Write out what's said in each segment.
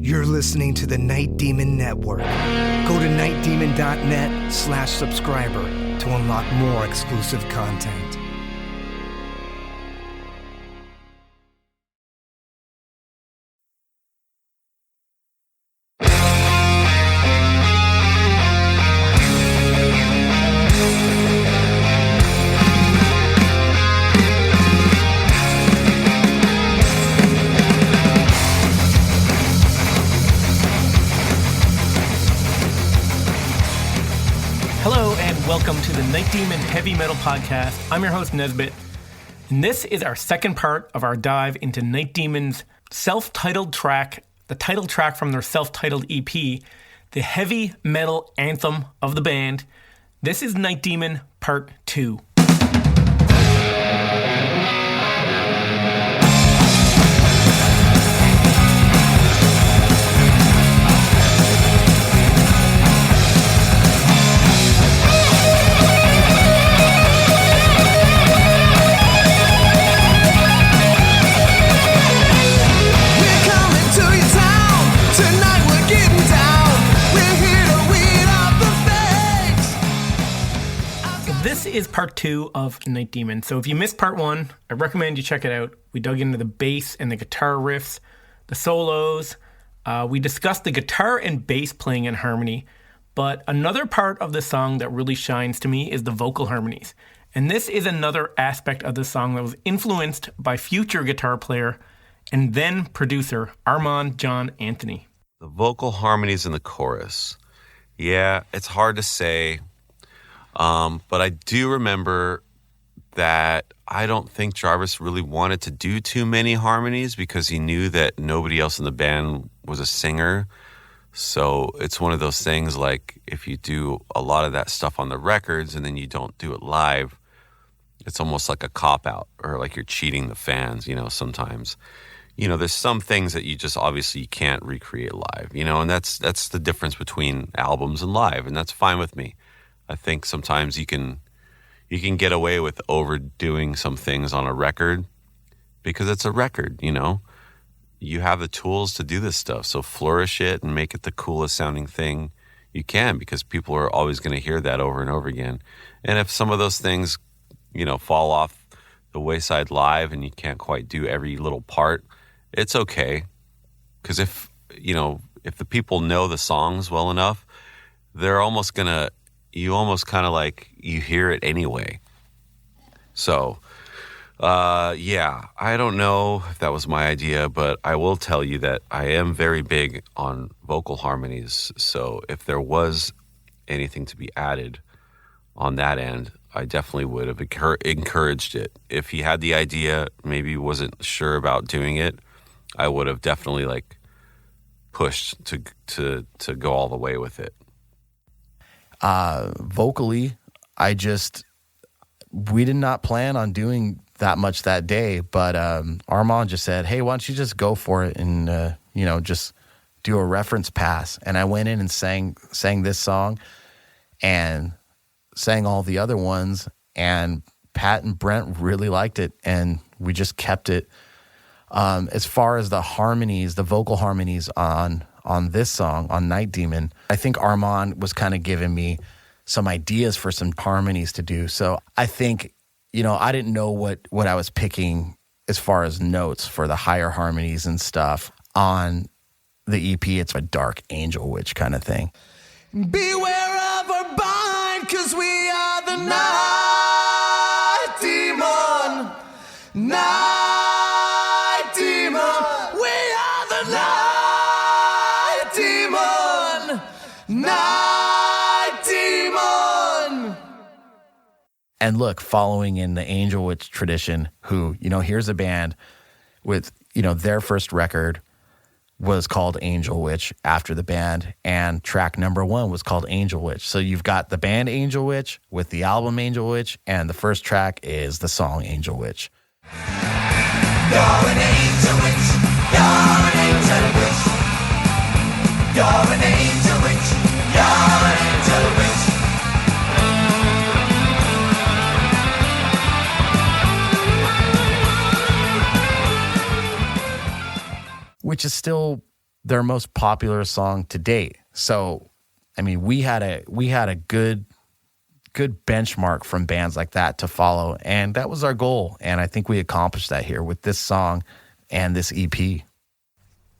You're listening to the Night Demon Network. Go to nightdemon.net/subscriber to unlock more exclusive content. Welcome to the Night Demon Heavy Metal Podcast. I'm your host, Nesbitt, and this is our second part of our dive into Night Demon's self-titled track, the title track from their self-titled EP, the heavy metal anthem of the band. This is Night Demon Part 2. This is part 2 of Night Demon. So if you missed part 1, I recommend you check it out. We dug into the bass and the guitar riffs, the solos. We discussed the guitar and bass playing in harmony. But another part of the song that really shines to me is the vocal harmonies. And this is another aspect of the song that was influenced by future guitar player and then producer Armand John Anthony. The vocal harmonies in the chorus. Yeah, it's hard to say. But I do remember that I don't think Jarvis really wanted to do too many harmonies because he knew that nobody else in the band was a singer. So it's one of those things like if you do a lot of that stuff on the records and then you don't do it live, it's almost like a cop-out or like you're cheating the fans, sometimes. There's some things that you just obviously you can't recreate live, and that's the difference between albums and live, and that's fine with me. I think sometimes you can get away with overdoing some things on a record because it's a record, You have the tools to do this stuff, so flourish it and make it the coolest sounding thing you can because people are always going to hear that over and over again. And if some of those things, fall off the wayside live and you can't quite do every little part, it's okay. Because if the people know the songs well enough, they're almost going to you almost kind of like you hear it anyway. So, yeah, I don't know if that was my idea, but I will tell you that I am very big on vocal harmonies. So if there was anything to be added on that end, I definitely would have encouraged it. If he had the idea, maybe wasn't sure about doing it, I would have definitely pushed to go all the way with it. Vocally, we did not plan on doing that much that day, but Armand just said, hey, why don't you just go for it and, just do a reference pass. And I went in and sang this song and sang all the other ones, and Pat and Brent really liked it, and we just kept it. As far as the harmonies, the vocal harmonies on this song, on Night Demon, I think Armand was kind of giving me some ideas for some harmonies to do. So I think, I didn't know what I was picking as far as notes for the higher harmonies and stuff. On the EP, it's a dark angel witch kind of thing. Beware of our bind, 'cause we are the Night Demon. Night Demon. We are the Night Demon. Night Demon. And look, following in the angel witch tradition, who, here's a band with, their first record was called Angel Witch after the band, and track number 1 was called Angel Witch. So you've got the band Angel Witch with the album Angel Witch, and the first track is the song Angel Witch. You're an angel witch. You're an angel witch. You're an angel witch. You're an angel witch. Which is still their most popular song to date. So, I mean, we had a good benchmark from bands like that to follow, and that was our goal. And I think we accomplished that here with this song and this EP.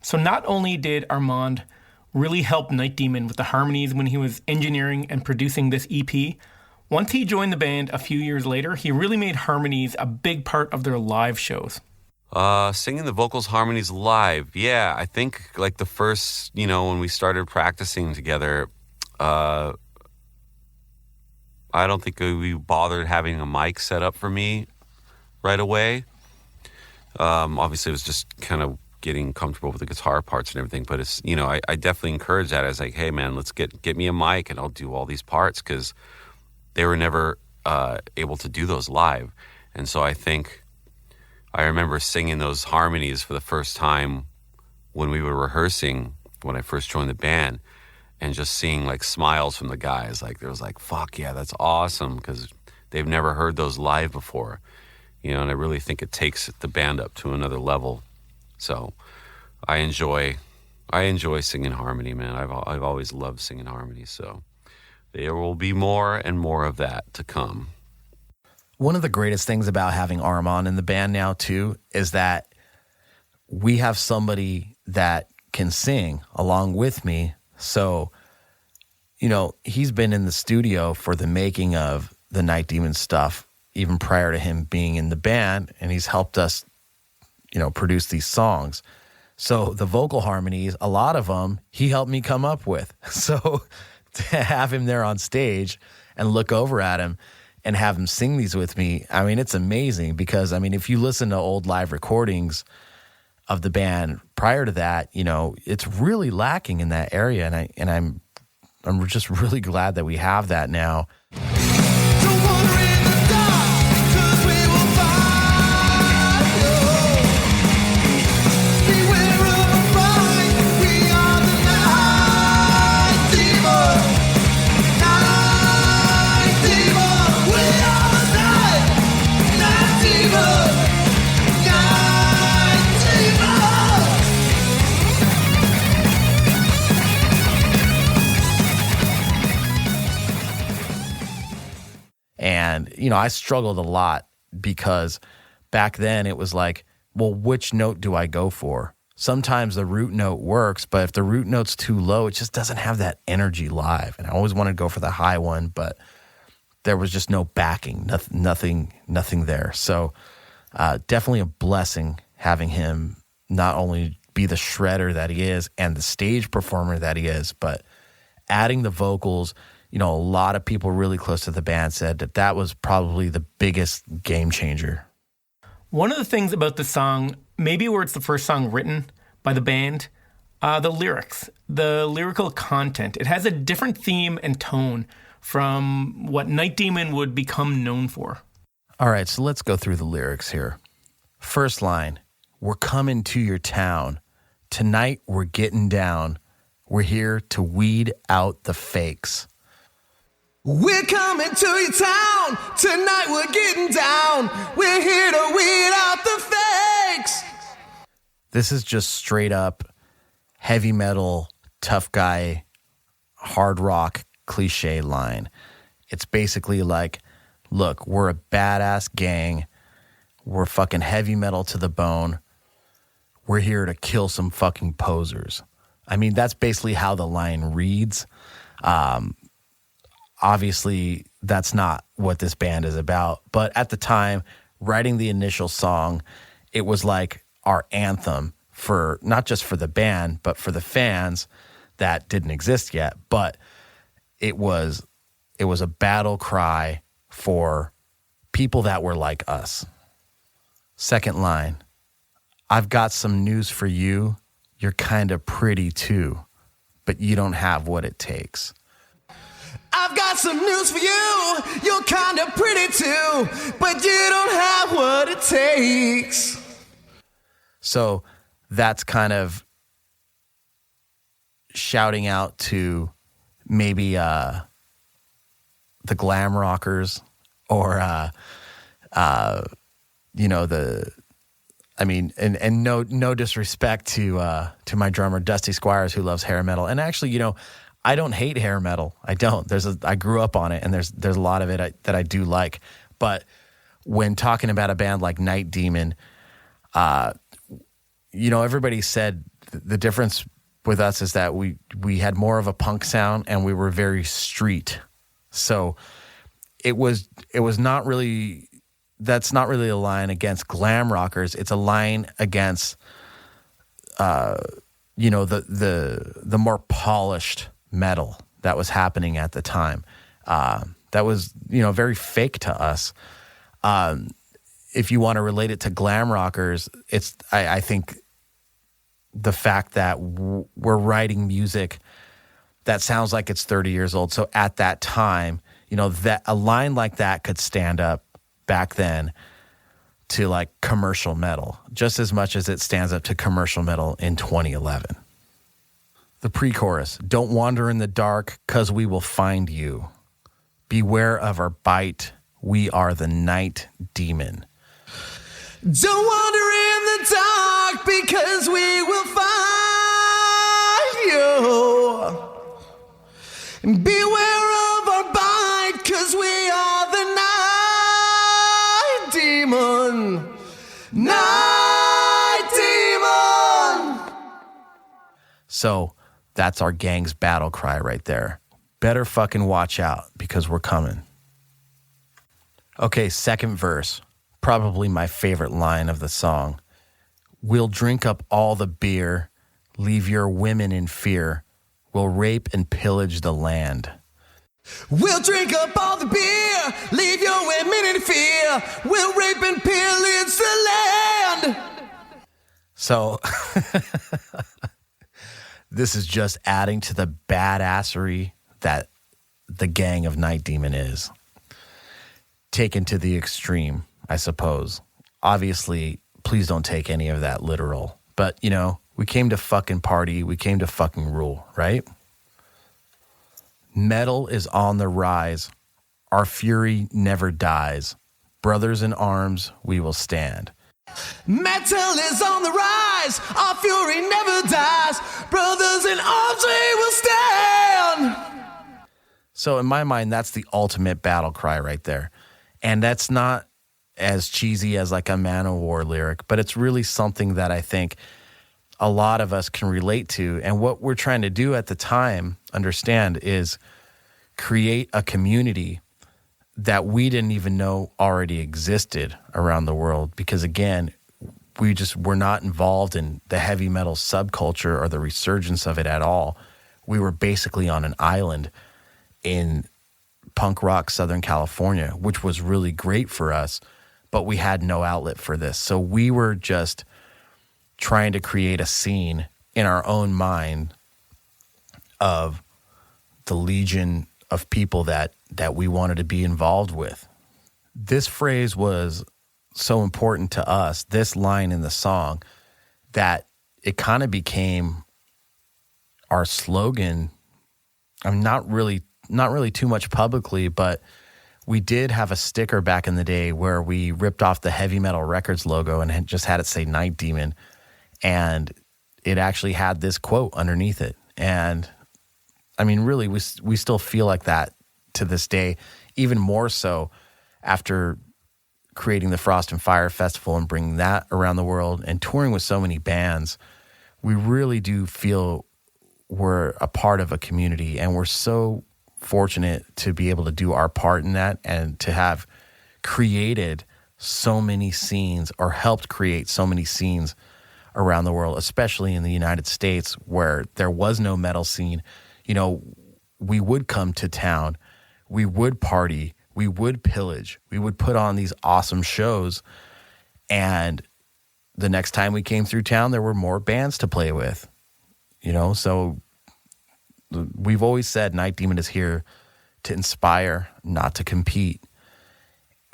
So not only did Armand really help Night Demon with the harmonies when he was engineering and producing this EP, once he joined the band a few years later, he really made harmonies a big part of their live shows. Singing the vocals harmonies live. Yeah, I think like the first, when we started practicing together, I don't think we bothered having a mic set up for me right away. Obviously, it was just kind of getting comfortable with the guitar parts and everything. But it's, I definitely encourage that. I was like, hey, man, let's get me a mic and I'll do all these parts, because they were never able to do those live. And so I remember singing those harmonies for the first time when we were rehearsing, when I first joined the band, and just seeing like smiles from the guys. Like, there was like, fuck yeah, that's awesome, because they've never heard those live before. And I really think it takes the band up to another level. So I enjoy singing harmony, man. I've always loved singing harmony. So there will be more and more of that to come. One of the greatest things about having Armand in the band now, too, is that we have somebody that can sing along with me. So, he's been in the studio for the making of the Night Demon stuff, even prior to him being in the band, and he's helped us, produce these songs. So the vocal harmonies, a lot of them, he helped me come up with. So to have him there on stage and look over at him and have him sing these with me, I mean, it's amazing, because, I mean, if you listen to old live recordings of the band prior to that, it's really lacking in that area, and I'm just really glad that we have that now. Don't wander in the dark, 'cause we will find you. Beware of a fight, we are the Night Demon. Night Demon, we are the Night Demon. Night Demon. And, I struggled a lot, because back then it was like, well, which note do I go for? Sometimes the root note works, but if the root note's too low, it just doesn't have that energy live. And I always wanted to go for the high one, but there was just no backing, nothing there. So definitely a blessing having him not only be the shredder that he is and the stage performer that he is, but adding the vocals. A lot of people really close to the band said that was probably the biggest game changer. One of the things about the song, maybe where it's the first song written by the band, the lyrics, the lyrical content. It has a different theme and tone from what Night Demon would become known for. All right, so let's go through the lyrics here. First line, we're coming to your town. Tonight we're getting down. We're here to weed out the fakes. We're coming to your town. Tonight we're getting down. We're here to weed out the fakes. This is just straight up heavy metal, tough guy, hard rock cliche line. It's basically like, look, we're a badass gang. We're fucking heavy metal to the bone. We're here to kill some fucking posers. I mean, that's basically how the line reads. Obviously, that's not what this band is about. But at the time, writing the initial song, it was like our anthem for not just for the band, but for the fans that didn't exist yet. But it was a battle cry for people that were like us. Second line, I've got some news for you. You're kind of pretty too, but you don't have what it takes. I've got some news for you. You're kind of pretty too, but you don't have what it takes. So that's kind of shouting out to maybe the glam rockers or, the I mean, and no disrespect to my drummer Dusty Squires, who loves hair metal. And actually, you know, I don't hate hair metal. I don't. I grew up on it, and there's a lot of it that I do like. But when talking about a band like Night Demon, you know, everybody said the difference with us is that we had more of a punk sound, and we were very street. So it was not really. That's not really a line against glam rockers. It's a line against, you know, the more polished metal that was happening at the time. That was, you know, very fake to us. If you want to relate it to glam rockers, it's I think the fact that we're writing music that sounds like it's 30 years old. So at that time, you know, that a line like that could stand up back then to like commercial metal, just as much as it stands up to commercial metal in 2011. The pre-chorus, don't wander in the dark, 'cause we will find you. Beware of our bite, we are the night demon. Don't wander in the dark, because we will find you. And beware of our bite, 'cause we are the night demon. Night demon. So that's our gang's battle cry right there. Better fucking watch out, because we're coming. Okay, second verse. Probably my favorite line of the song. We'll drink up all the beer, leave your women in fear. We'll rape and pillage the land. We'll drink up all the beer, leave your women in fear. We'll rape and pillage the land. So this is just adding to the badassery that the gang of Night Demon is. Taken to the extreme, I suppose. Obviously, please don't take any of that literal. But, you know, we came to fucking party. We came to fucking rule, right? Metal is on the rise. Our fury never dies. Brothers in arms, we will stand. Metal is on the rise. Our fury never dies. Brothers in arms, we will stand. So in my mind, that's the ultimate battle cry right there. And that's not as cheesy as like a Man-O-War lyric, but it's really something that I think a lot of us can relate to. And what we're trying to do at the time, understand, is create a community that we didn't even know already existed around the world. Because again, we're not involved in the heavy metal subculture or the resurgence of it at all. We were basically on an island in punk rock Southern California, which was really great for us, but we had no outlet for this. So we were just trying to create a scene in our own mind of the legion of people that we wanted to be involved with. This phrase was so important to us, this line in the song, that it kind of became our slogan. I'm not really too much publicly, but we did have a sticker back in the day where we ripped off the Heavy Metal Records logo and had just had it say Night Demon. And it actually had this quote underneath it. And I mean, really, we still feel like that to this day, even more so after creating the Frost and Fire Festival and bringing that around the world and touring with so many bands. We really do feel we're a part of a community, and we're so fortunate to be able to do our part in that and to have created so many scenes or helped create so many scenes around the world, especially in the United States where there was no metal scene. You know, we would come to town, we would party, we would pillage, we would put on these awesome shows, and the next time we came through town, there were more bands to play with, you know? So we've always said Night Demon is here to inspire, not to compete.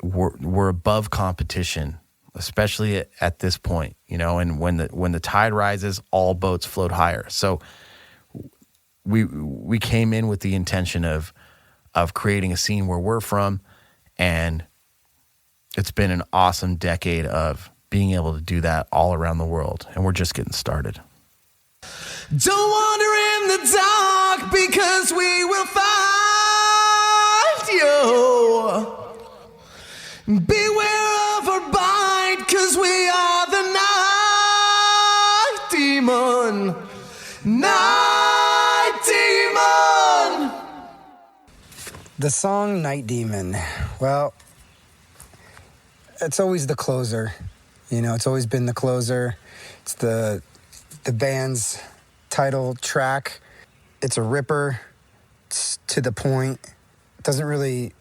We're above competition, especially at this point, you know, and when the tide rises, all boats float higher. So we came in with the intention of creating a scene where we're from, and it's been an awesome decade of being able to do that all around the world. And we're just getting started. Don't wander in the dark because we will find you. Beware of our bite because we are the night demon. Night demon. The song Night Demon, well, it's always the closer. You know, it's always been the closer. It's the band's title track. It's a ripper. It's to the point. It doesn't really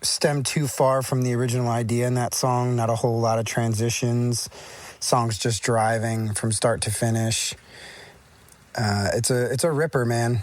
stem too far from the original idea in that song. Not a whole lot of transitions. Song's just driving from start to finish. It's a ripper, man.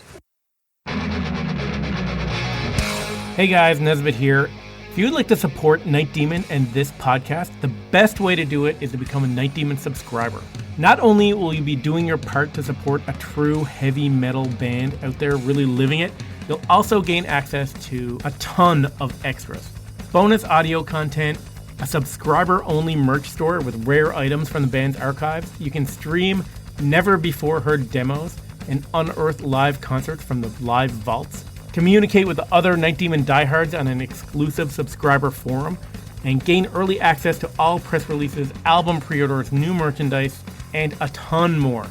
Hey guys, Nesbitt here. If you'd like to support Night Demon and this podcast, the best way to do it is to become a Night Demon subscriber. Not only will you be doing your part to support a true heavy metal band out there really living it, you'll also gain access to a ton of extras. Bonus audio content, a subscriber-only merch store with rare items from the band's archives. You can stream never-before-heard demos and unearth live concerts from the live vaults. Communicate with the other Night Demon diehards on an exclusive subscriber forum, and gain early access to all press releases, album pre-orders, new merchandise, and a ton more.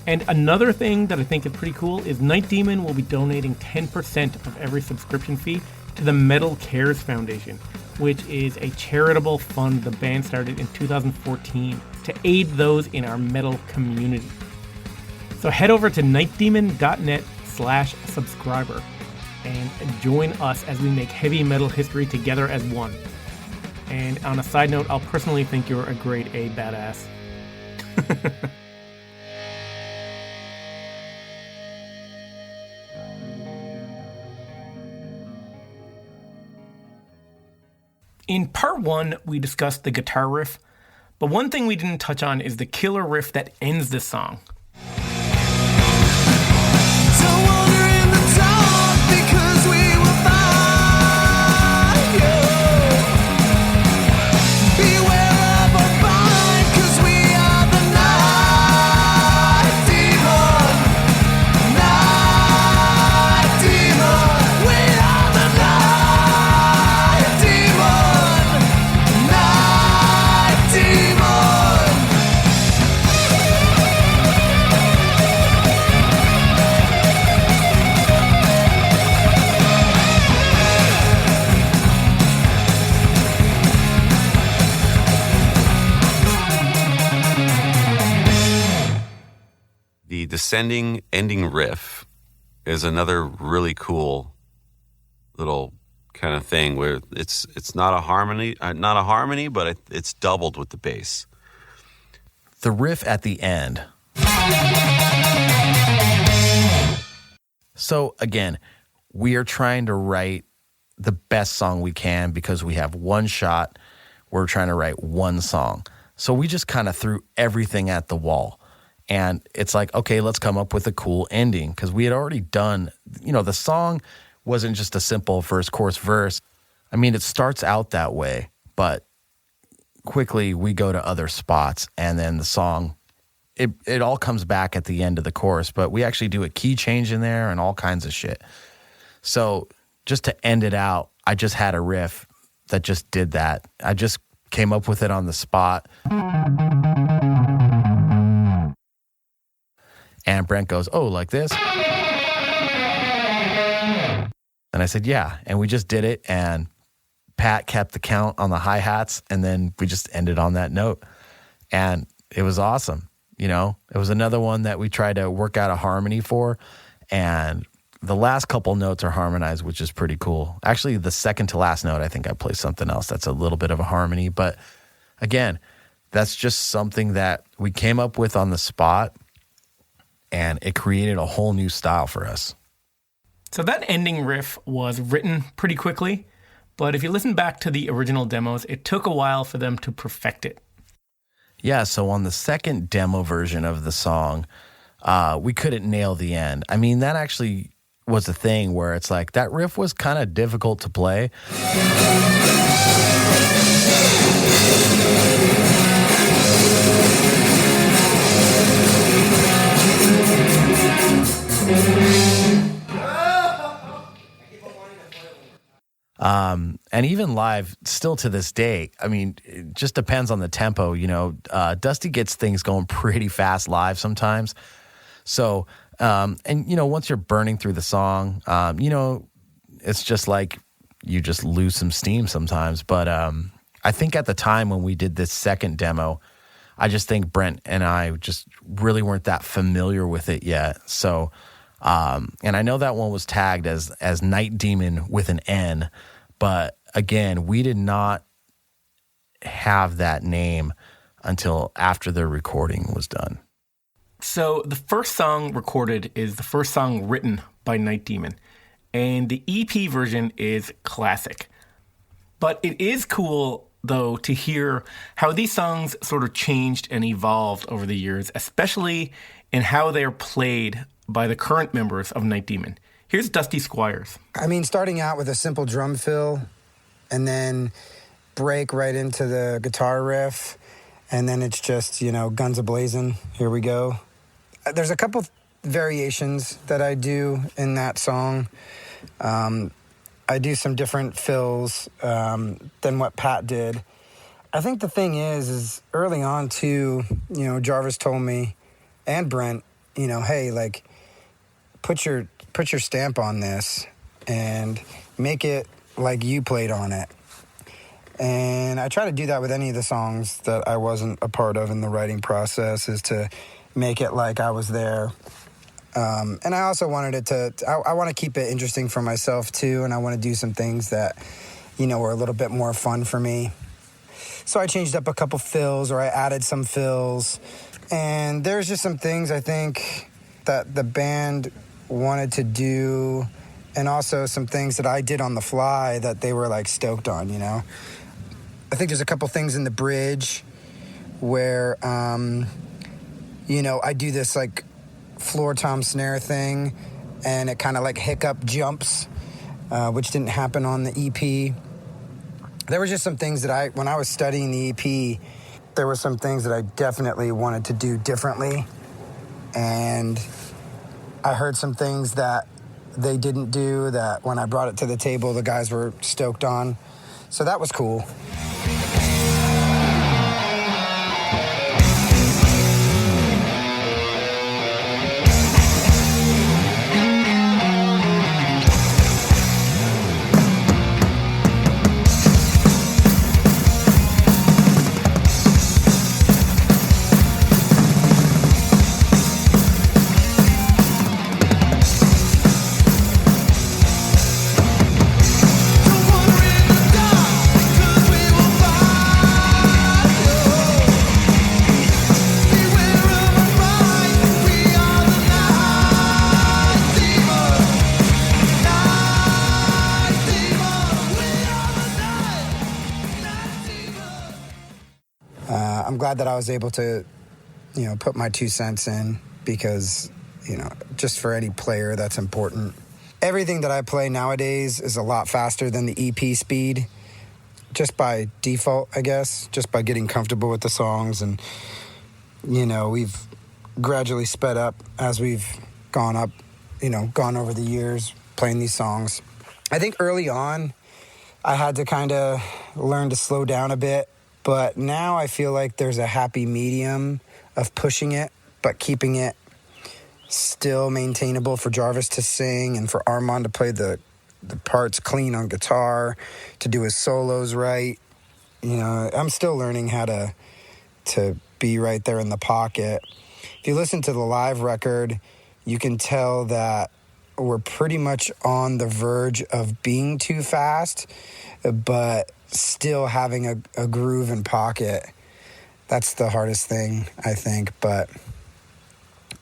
And another thing that I think is pretty cool is Night Demon will be donating 10% of every subscription fee to the Metal Cares Foundation, which is a charitable fund the band started in 2014 to aid those in our metal community. So head over to nightdemon.net/subscriber and join us as we make heavy metal history together as one. And on a side note, I'll personally think you're a grade A badass. In part one, we discussed the guitar riff, but one thing we didn't touch on is the killer riff that ends the song. Don't wander in the dark because we will find you. Beware of our bite 'cause we are the night demon. Night demon. We are the night demon. Night demon. The descending ending riff is another really cool little kind of thing where it's not a harmony, but it's doubled with the bass. The riff at the end. So again, we are trying to write the best song we can because we have one shot. We're trying to write one song. So we just kind of threw everything at the wall. And it's like, okay, let's come up with a cool ending because we had already done, the song wasn't just a simple verse, chorus, verse. I mean, it starts out that way, but quickly we go to other spots and then the song, it all comes back at the end of the chorus, but we actually do a key change in there and all kinds of shit. So just to end it out, I just had a riff that just did that. I just came up with it on the spot. And Brent goes, oh, like this? And I said, yeah. And we just did it. And Pat kept the count on the hi-hats. And then we just ended on that note. And it was awesome. It was another one that we tried to work out a harmony for. And the last couple notes are harmonized, which is pretty cool. Actually, the second to last note, I think I play something else that's a little bit of a harmony. But again, that's just something that we came up with on the spot. And it created a whole new style for us. So that ending riff was written pretty quickly, but if you listen back to the original demos, it took a while for them to perfect it. Yeah, so on the second demo version of the song, we couldn't nail the end. I mean, that actually was a thing where it's like that riff was kind of difficult to play. And even live, still to this day, I mean, it just depends on the tempo. Dusty gets things going pretty fast live sometimes. So, once you're burning through the song, it's just like you just lose some steam sometimes. But I think at the time when we did this second demo, I just think Brent and I just really weren't that familiar with it yet. So, and I know that one was tagged as Night Demon with an N, but again, we did not have that name until after the recording was done. So the first song recorded is the first song written by Night Demon, and the EP version is classic. But it is cool, though, to hear how these songs sort of changed and evolved over the years, especially in how they're played by the current members of Night Demon. Here's Dusty Squires. I mean, starting out with a simple drum fill and then break right into the guitar riff, and then it's just, guns a-blazing. Here we go. There's a couple variations that I do in that song. I do some different fills than what Pat did. I think the thing is early on too, Jarvis told me, and Brent, hey, like, put your stamp on this and make it like you played on it. And I try to do that with any of the songs that I wasn't a part of in the writing process, is to make it like I was there. And I also wanted it I want to keep it interesting for myself too, and I want to do some things that, were a little bit more fun for me. So I changed up a couple fills, or I added some fills. And there's just some things I think that the band wanted to do, and also some things that I did on the fly that they were like stoked on, I think there's a couple things in the bridge where, I do this like floor tom snare thing, and it kind of like hiccup jumps, which didn't happen on the EP. There were just some things that when I was studying the EP, there were some things that I definitely wanted to do differently. And I heard some things that they didn't do that when I brought it to the table, the guys were stoked on. So that was cool. I'm glad that I was able to, put my 2 cents in, because, just for any player, that's important. Everything that I play nowadays is a lot faster than the EP speed, just by default, I guess, just by getting comfortable with the songs. And, we've gradually sped up as we've gone over the years playing these songs. I think early on, I had to kind of learn to slow down a bit. But now I feel like there's a happy medium of pushing it, but keeping it still maintainable for Jarvis to sing and for Armand to play the parts clean on guitar, to do his solos right. I'm still learning how to be right there in the pocket. If you listen to the live record, you can tell that we're pretty much on the verge of being too fast, but still having a groove and pocket. That's the hardest thing, I think. But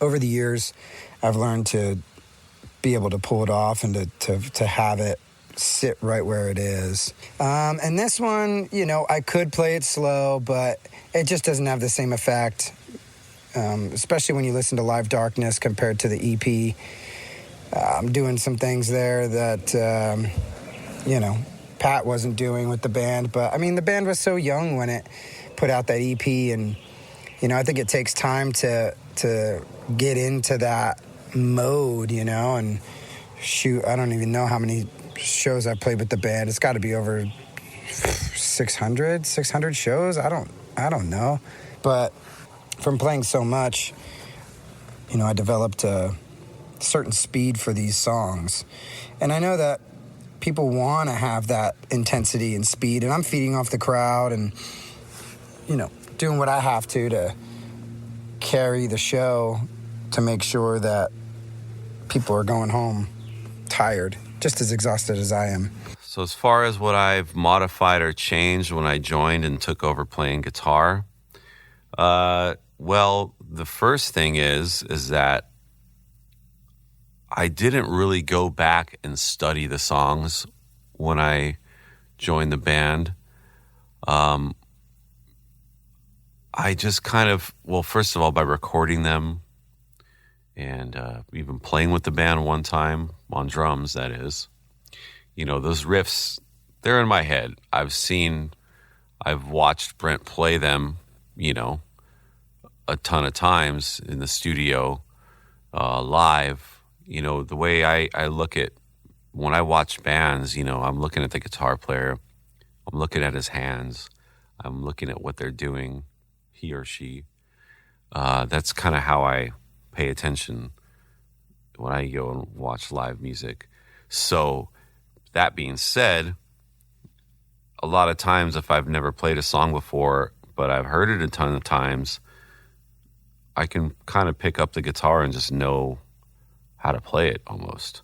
over the years, I've learned to be able to pull it off and to have it sit right where it is. And this one, I could play it slow, but it just doesn't have the same effect, especially when you listen to Live Darkness compared to the EP. I'm doing some things there that, Pat wasn't doing with the band. But, the band was so young when it put out that EP. And, I think it takes time to get into that mode, and shoot, I don't even know how many shows I've played with the band. It's got to be over 600 shows. I don't know. But from playing so much, you know, I developed a certain speed for these songs. And I know that people want to have that intensity and speed, and I'm feeding off the crowd and, you know, doing what I have to carry the show to make sure that people are going home tired, just as exhausted as I am. So as far as what I've modified or changed when I joined and took over playing guitar, well, the first thing is that I didn't really go back and study the songs when I joined the band. I just kind of, well, first of all, by recording them and even playing with the band one time on drums, that is, you know, those riffs, they're in my head. I've watched Brent play them, you know, a ton of times in the studio, live. You know, the way I look at, when I watch bands, you know, I'm looking at the guitar player, I'm looking at his hands, I'm looking at what they're doing, he or she. That's kind of how I pay attention when I go and watch live music. So that being said, a lot of times if I've never played a song before, but I've heard it a ton of times, I can kind of pick up the guitar and just know how to play it almost.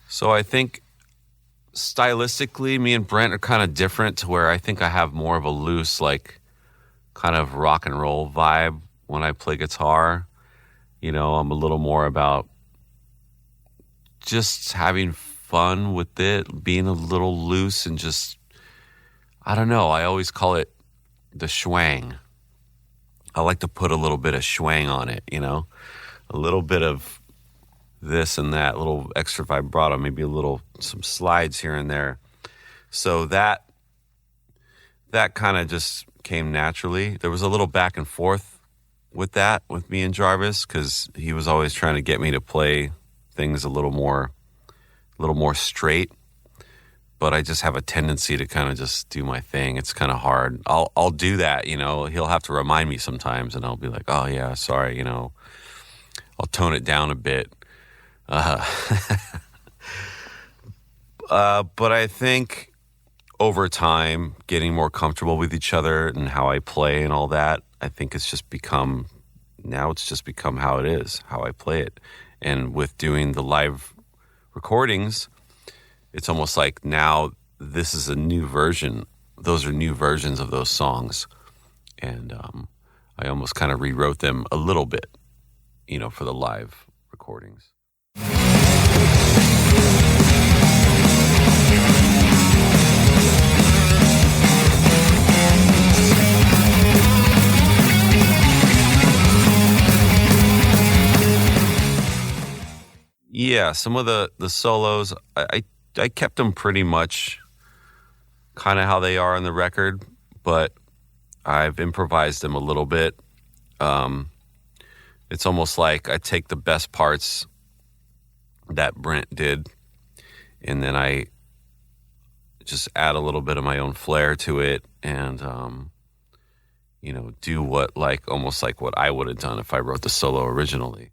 So I think stylistically, me and Brent are kind of different to where I think I have more of a loose, like, kind of rock and roll vibe when I play guitar. You know, I'm a little more about just having fun with it, being a little loose and just, I don't know, I always call it the schwang. I like to put a little bit of schwang on it, you know? A little bit of this and that, a little extra vibrato, maybe some slides here and there. So that kind of just came naturally. There was a little back and forth with me and Jarvis, because he was always trying to get me to play things a little more straight. But I just have a tendency to kind of just do my thing. It's kind of hard. I'll do that, you know. He'll have to remind me sometimes, and I'll be like, oh yeah, sorry, you know. I'll tone it down a bit. But I think over time, getting more comfortable with each other and how I play and all that, I think it's just become how it is, how I play it. And with doing the live recordings, it's almost like now this is a new version. Those are new versions of those songs. And I almost kind of rewrote them a little bit, you know, for the live recordings. Yeah, some of the solos, I kept them pretty much kind of how they are on the record, but I've improvised them a little bit. It's almost like I take the best parts that Brent did, and then I just add a little bit of my own flair to it, and you know, do almost like what I would have done if I wrote the solo originally.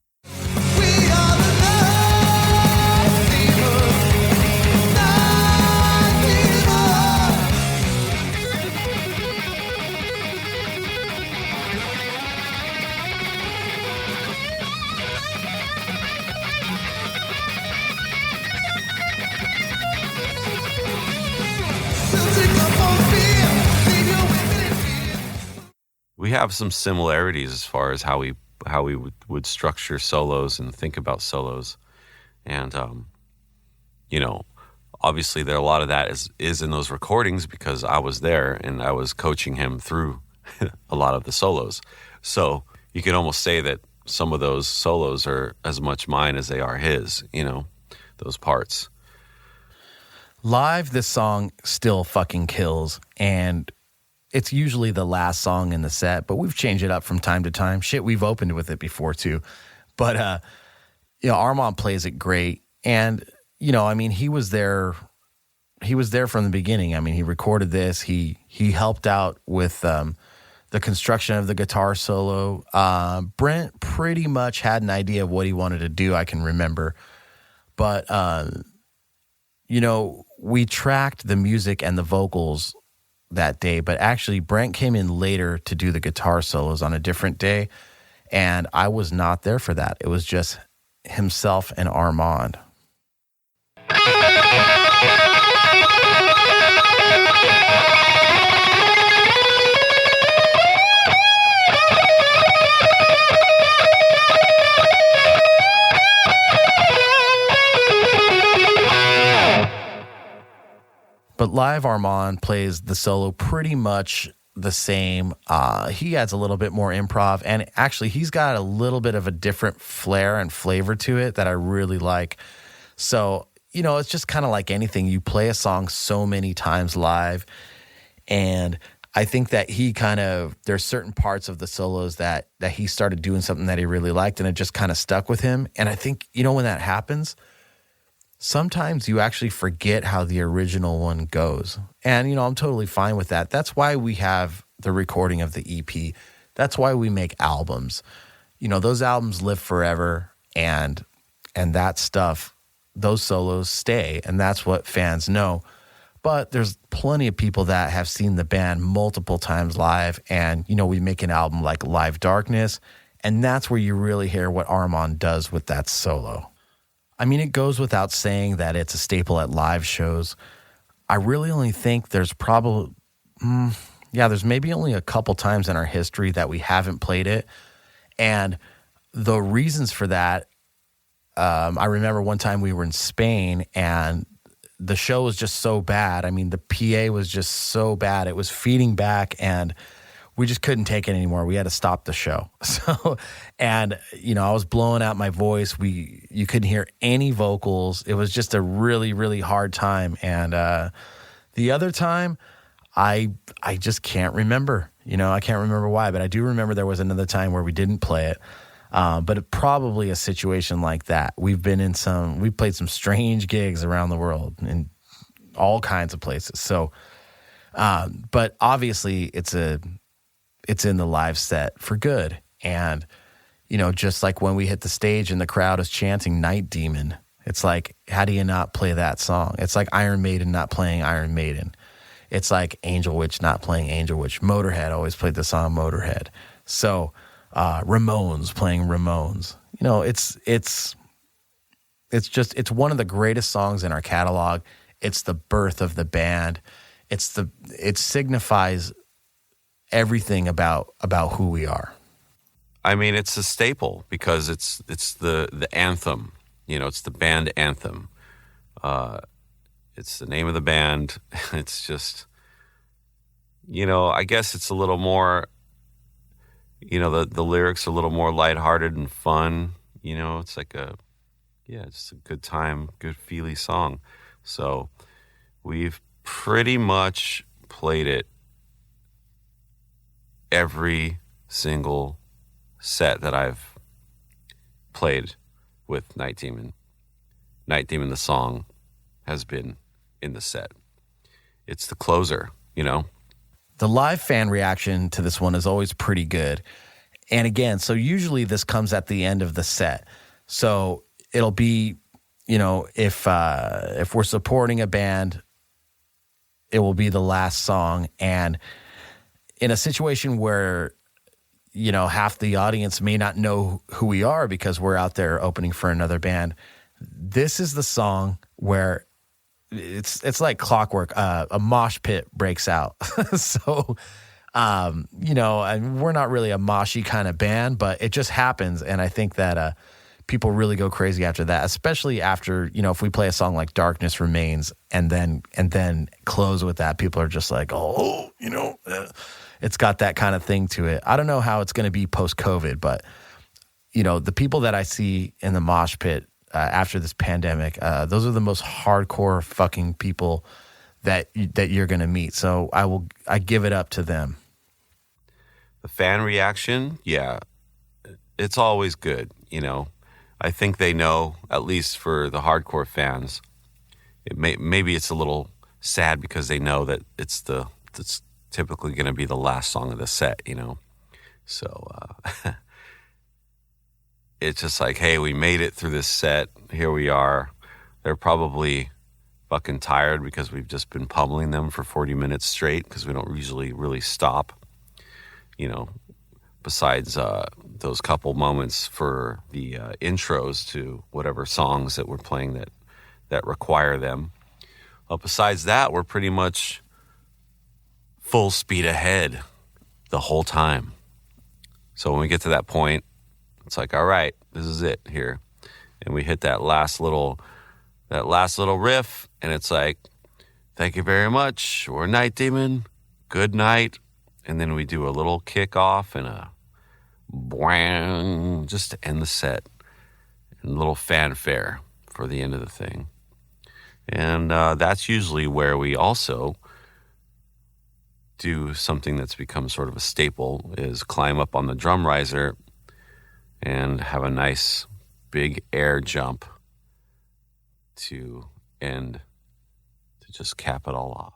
We have some similarities as far as how we would structure solos and think about solos, and you know, obviously there a lot of that is in those recordings because I was there and I was coaching him through a lot of the solos. So you could almost say that some of those solos are as much mine as they are his. You know, those parts. Live, this song still fucking kills, and it's usually the last song in the set, but we've changed it up from time to time. Shit, we've opened with it before too. But, you know, Armand plays it great. And, I mean, he was there from the beginning. I mean, he recorded this. He helped out with the construction of the guitar solo. Brent pretty much had an idea of what he wanted to do, I can remember. But, we tracked the music and the vocals that day, but actually Brent came in later to do the guitar solos on a different day, and I was not there for that. It was just himself and Armand. But live, Armand plays the solo pretty much the same. He adds a little bit more improv, and actually he's got a little bit of a different flair and flavor to it that I really like. So, it's just kind of like anything. You play a song so many times live, and I think that there's certain parts of the solos that he started doing something that he really liked, and it just kind of stuck with him. And I think, when that happens, sometimes you actually forget how the original one goes. And, I'm totally fine with that. That's why we have the recording of the EP. That's why we make albums. Those albums live forever, and that stuff, those solos stay, and that's what fans know. But there's plenty of people that have seen the band multiple times live, and, we make an album like Live Darkness, and that's where you really hear what Armand does with that solo. I mean, it goes without saying that it's a staple at live shows. I really only think there's there's maybe only a couple times in our history that we haven't played it. And the reasons for that, I remember one time we were in Spain and the show was just so bad. I mean, the PA was just so bad. It was feeding back and we just couldn't take it anymore. We had to stop the show. So, and I was blowing out my voice. You couldn't hear any vocals. It was just a really, really hard time. And the other time, I just can't remember. I can't remember why, but I do remember there was another time where we didn't play it. But probably a situation like that. We've played some strange gigs around the world in all kinds of places. So, but obviously it's in the live set for good. And, just like when we hit the stage and the crowd is chanting Night Demon, it's like, how do you not play that song? It's like Iron Maiden not playing Iron Maiden. It's like Angel Witch not playing Angel Witch. Motorhead always played the song Motorhead. So Ramones playing Ramones. It's one of the greatest songs in our catalog. It's the birth of the band. It signifies everything about who we are. I mean, it's a staple because it's the anthem. It's the band anthem. It's the name of the band. It's just, I guess it's a little more, the lyrics are a little more lighthearted and fun. It's like it's a good time, good feely song. So we've pretty much played it every single set that I've played with Night Demon. Night Demon, the song, has been in the set. It's the closer, The live fan reaction to this one is always pretty good. And again, so usually this comes at the end of the set. So it'll be, if we're supporting a band, it will be the last song. And in a situation where, half the audience may not know who we are because we're out there opening for another band, this is the song where it's like clockwork. A mosh pit breaks out. So, and we're not really a moshy kind of band, but it just happens. And I think that people really go crazy after that, especially after, if we play a song like Darkness Remains and then close with that, people are just like, it's got that kind of thing to it. I don't know how it's going to be post-COVID, but, the people that I see in the mosh pit after this pandemic, those are the most hardcore fucking people that you're going to meet. So I give it up to them. The fan reaction, yeah, it's always good, I think they know, at least for the hardcore fans. Maybe it's a little sad because they know that it's typically going to be the last song of the set, you know. So it's just like, hey, we made it through this set. Here we are. They're probably fucking tired because we've just been pummeling them for 40 minutes straight because we don't usually really stop, you know, besides those couple moments for the intros to whatever songs that we're playing that require them. Besides that, we're pretty much full speed ahead the whole time. So when we get to that point, it's like, all right, this is it here. And we hit that last little riff, and it's like, thank you very much. We're Night Demon. Good night. And then we do a little kickoff and a bwang just to end the set. And a little fanfare for the end of the thing. And that's usually where we also do something that's become sort of a staple, is climb up on the drum riser and have a nice big air jump to just cap it all off.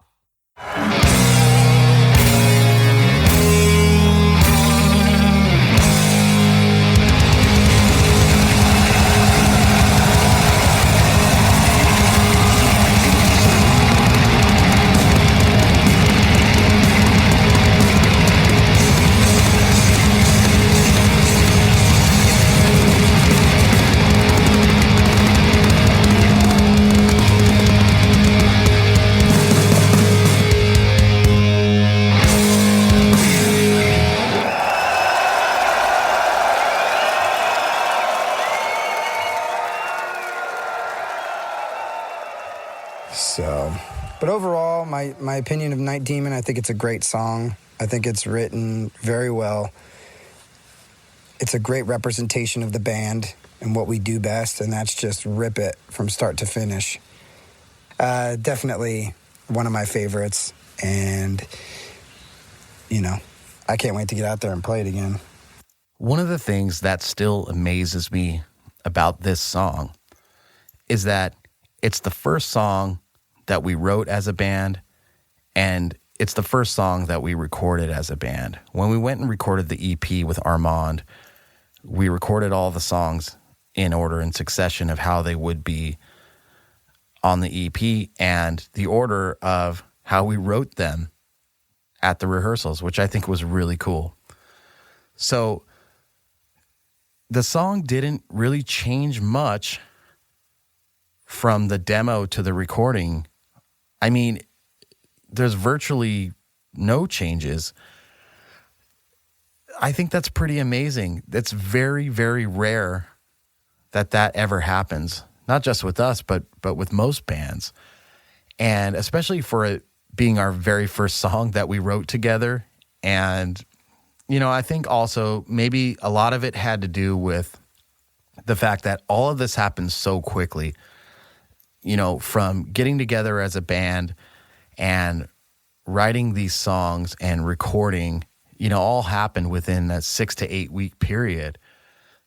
But overall, my opinion of Night Demon, I think it's a great song. I think it's written very well. It's a great representation of the band and what we do best, and that's just rip it from start to finish. Definitely one of my favorites, and, you know, I can't wait to get out there and play it again. One of the things that still amazes me about this song is that it's the first song that we wrote as a band, and it's the first song that we recorded as a band. When we went and recorded the EP with Armand, we recorded all the songs in order in succession of how they would be on the EP and the order of how we wrote them at the rehearsals, which I think was really cool. So the song didn't really change much from the demo to the recording. I mean, there's virtually no changes. I think that's pretty amazing. That's very, very rare that ever happens. Not just with us, but with most bands. And especially for it being our very first song that we wrote together. And, you know, I think also maybe a lot of it had to do with the fact that all of this happened so quickly. You know, from getting together as a band and writing these songs and recording, you know, all happened within a 6 to 8 week period.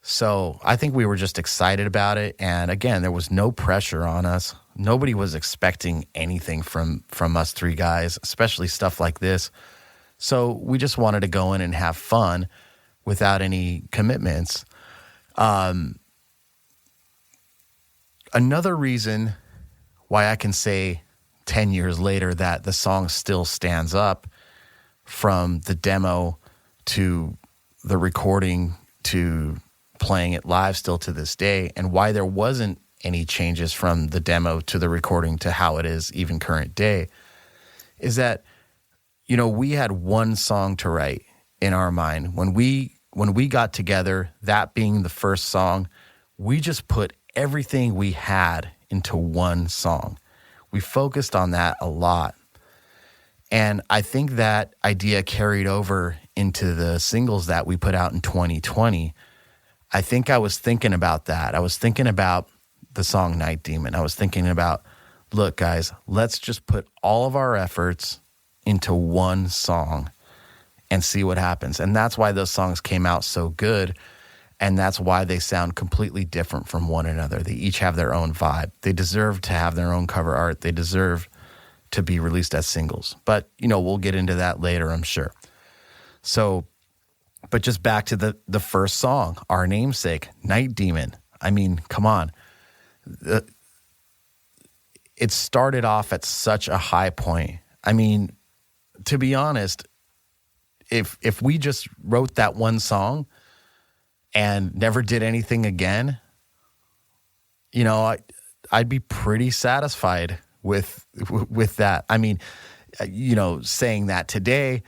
So I think we were just excited about it. And again, there was no pressure on us. Nobody was expecting anything from us three guys, especially stuff like this. So we just wanted to go in and have fun without any commitments. Another reason why I can say 10 years later that the song still stands up from the demo to the recording to playing it live still to this day, and why there wasn't any changes from the demo to the recording to how it is even current day, is that, you know, we had one song to write in our mind. When we got together, that being the first song, we just put everything we had into one song. We focused on that a lot. And I think that idea carried over into the singles that we put out in 2020. I think I was thinking about that. I was thinking about the song Night Demon. I was thinking about, look, guys, let's just put all of our efforts into one song and see what happens. And that's why those songs came out so good. And that's why they sound completely different from one another. They each have their own vibe. They deserve to have their own cover art. They deserve to be released as singles. But, we'll get into that later, I'm sure. So, but just back to the first song, our namesake, Night Demon. I mean, come on. It started off at such a high point. I mean, to be honest, if we just wrote that one song and never did anything again, I'd be pretty satisfied with that. I mean, saying that today,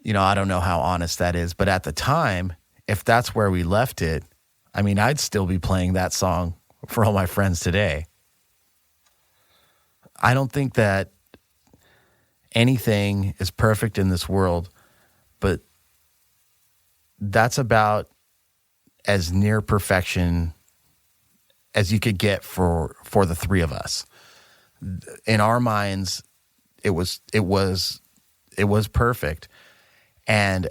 I don't know how honest that is, but at the time, if that's where we left it, I mean, I'd still be playing that song for all my friends today. I don't think that anything is perfect in this world, but that's about as near perfection as you could get for the three of us. In our minds, it was perfect. And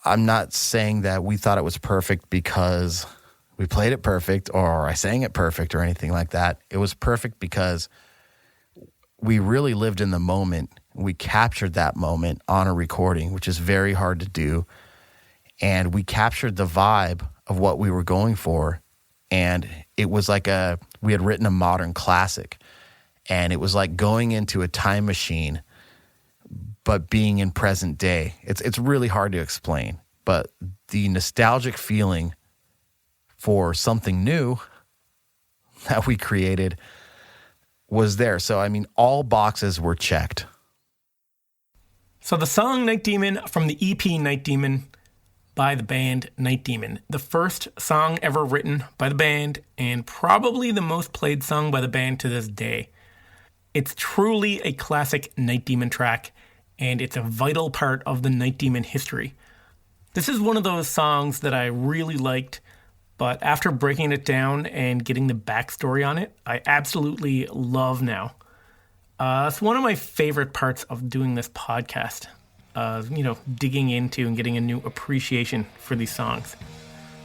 I'm not saying that we thought it was perfect because we played it perfect or I sang it perfect or anything like that. It was perfect because we really lived in the moment. We captured that moment on a recording, which is very hard to do. And we captured the vibe of what we were going for. And it was like we had written a modern classic. And it was like going into a time machine, but being in present day. It's really hard to explain. But the nostalgic feeling for something new that we created was there. So, I mean, all boxes were checked. So the song Night Demon from the EP Night Demon by the band Night Demon. The first song ever written by the band and probably the most played song by the band to this day. It's truly a classic Night Demon track, and it's a vital part of the Night Demon history. This is one of those songs that I really liked, but after breaking it down and getting the backstory on it, I absolutely love now. It's one of my favorite parts of doing this podcast, digging into and getting a new appreciation for these songs.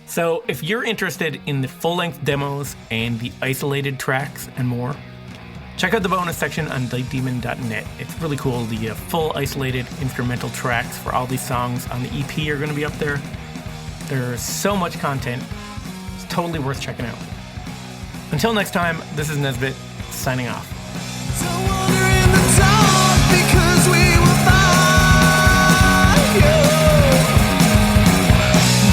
So if you're interested in the full-length demos and the isolated tracks and more, check out the bonus section on nightdemon.net. It's really cool. The full isolated instrumental tracks for all these songs on the EP are going to be up there. There's so much content. It's totally worth checking out. Until next time, this is Nesbitt, signing off. Don't wander in the dark because we will find you.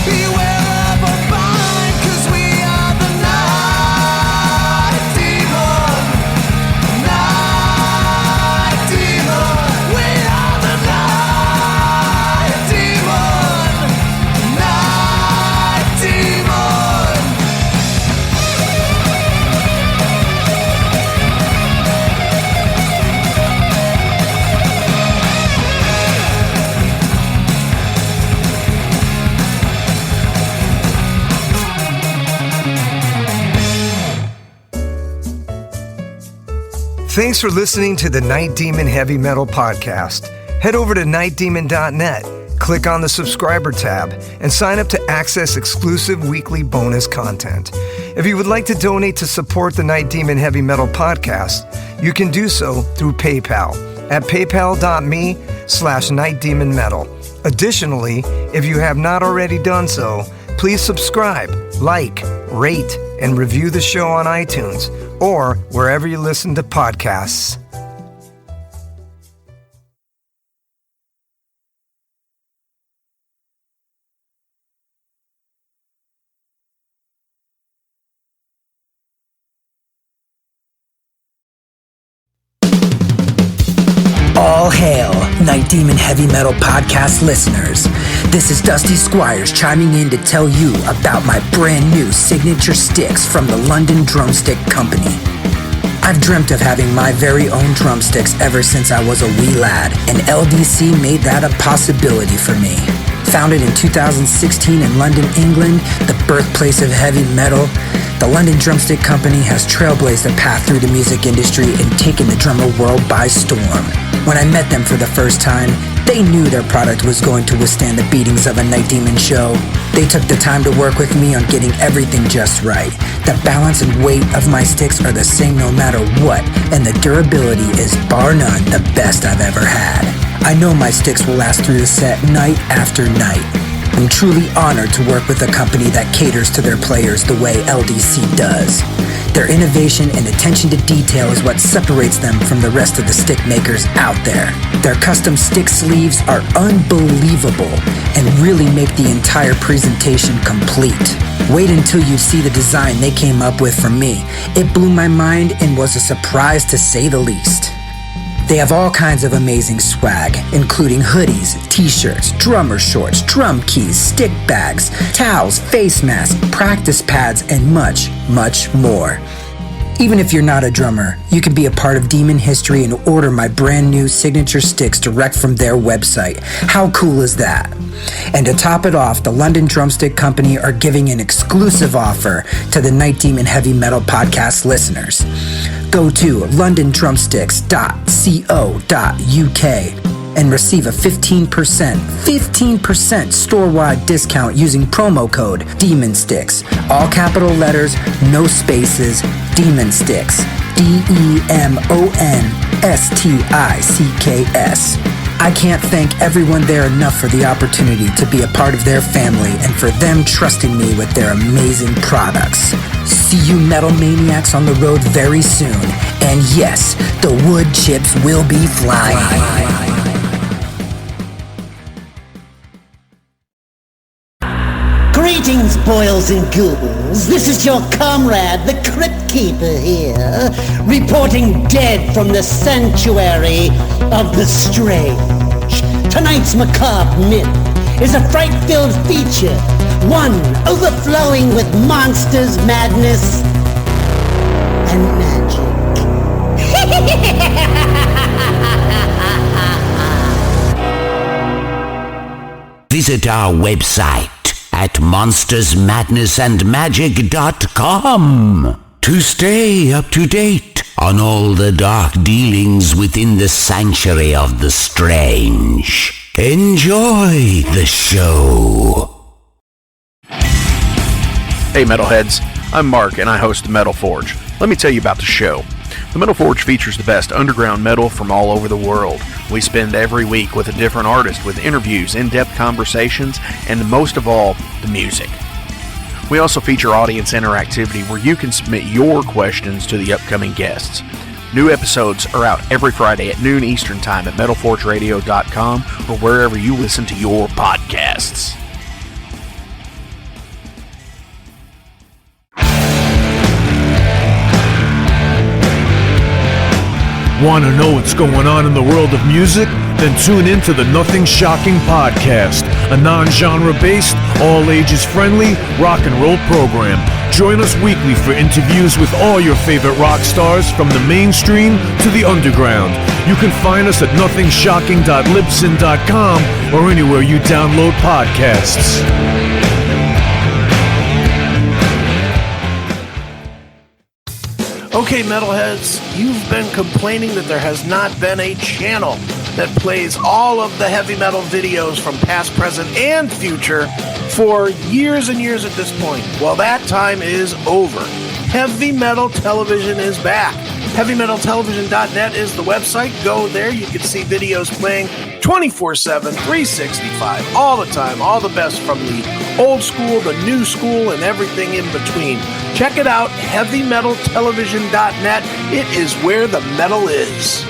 Beware of our bind 'cause we are the night demon. Night demon. We are the night demon. Night demon. Thanks for listening to the Night Demon Heavy Metal Podcast. Head over to nightdemon.net, click on the subscriber tab, and sign up to access exclusive weekly bonus content. If you would like to donate to support the Night Demon Heavy Metal Podcast, you can do so through PayPal at paypal.me/nightdemonmetal. Additionally, if you have not already done so, please subscribe, like, rate, and review the show on iTunes or wherever you listen to podcasts. All hail, Night Demon Heavy Metal Podcast listeners. This is Dusty Squires chiming in to tell you about my brand new signature sticks from the London Drumstick Company. I've dreamt of having my very own drumsticks ever since I was a wee lad, and LDC made that a possibility for me. Founded in 2016 in London, England, the birthplace of heavy metal, the London Drumstick Company has trailblazed a path through the music industry and taken the drummer world by storm. When I met them for the first time, They knew their product was going to withstand the beatings of a Night Demon show. They took the time to work with me on getting everything just right. The balance and weight of my sticks are the same no matter what, and the durability is bar none the best I've ever had. I know my sticks will last through the set night after night. I'm truly honored to work with a company that caters to their players the way LDC does. Their innovation and attention to detail is what separates them from the rest of the stick makers out there. Their custom stick sleeves are unbelievable and really make the entire presentation complete. Wait until you see the design they came up with for me. It blew my mind and was a surprise to say the least. They have all kinds of amazing swag, including hoodies, t-shirts, drummer shorts, drum keys, stick bags, towels, face masks, practice pads, and much, much more. Even if you're not a drummer, you can be a part of Demon history and order my brand new signature sticks direct from their website. How cool is that? And to top it off, the London Drumstick Company are giving an exclusive offer to the Night Demon Heavy Metal Podcast listeners. Go to londondrumsticks.co.uk and receive a 15% store-wide discount using promo code DEMONSTICKS. All capital letters, no spaces, Demon Sticks. DEMONSTICKS. I can't thank everyone there enough for the opportunity to be a part of their family and for them trusting me with their amazing products. See you metal maniacs on the road very soon. And yes, the wood chips will be flying. Greetings, boils and ghouls. This is your comrade, the Crypt Keeper here, reporting dead from the sanctuary of the strange. Tonight's macabre myth is a fright-filled feature, one overflowing with monsters, madness, and magic. Visit our website at monstersmadnessandmagic.com to stay up to date on all the dark dealings within the sanctuary of the strange. Enjoy the show. Hey Metalheads, I'm Mark and I host the Metal Forge. Let me tell you about the show. The Metal Forge features the best underground metal from all over the world. We spend every week with a different artist with interviews, in-depth conversations, and most of all, the music. We also feature audience interactivity where you can submit your questions to the upcoming guests. New episodes are out every Friday at noon Eastern Time at metalforgeradio.com or wherever you listen to your podcasts. Want to know what's going on in the world of music? Then tune in to the Nothing Shocking Podcast, a non-genre based, all-ages friendly rock and roll program. Join us weekly for interviews with all your favorite rock stars from the mainstream to the underground. You can find us at nothingshocking.libsyn.com or anywhere you download podcasts. Okay, metalheads, you've been complaining that there has not been a channel that plays all of the heavy metal videos from past, present, and future for years and years at this point. Well, that time is over. Heavy Metal Television is back. HeavyMetalTelevision.net is the website. Go there. You can see videos playing 24/7, 365, all the time, all the best from the old school, the new school, and everything in between. Check it out, HeavyMetalTelevision.net. It is where the metal is.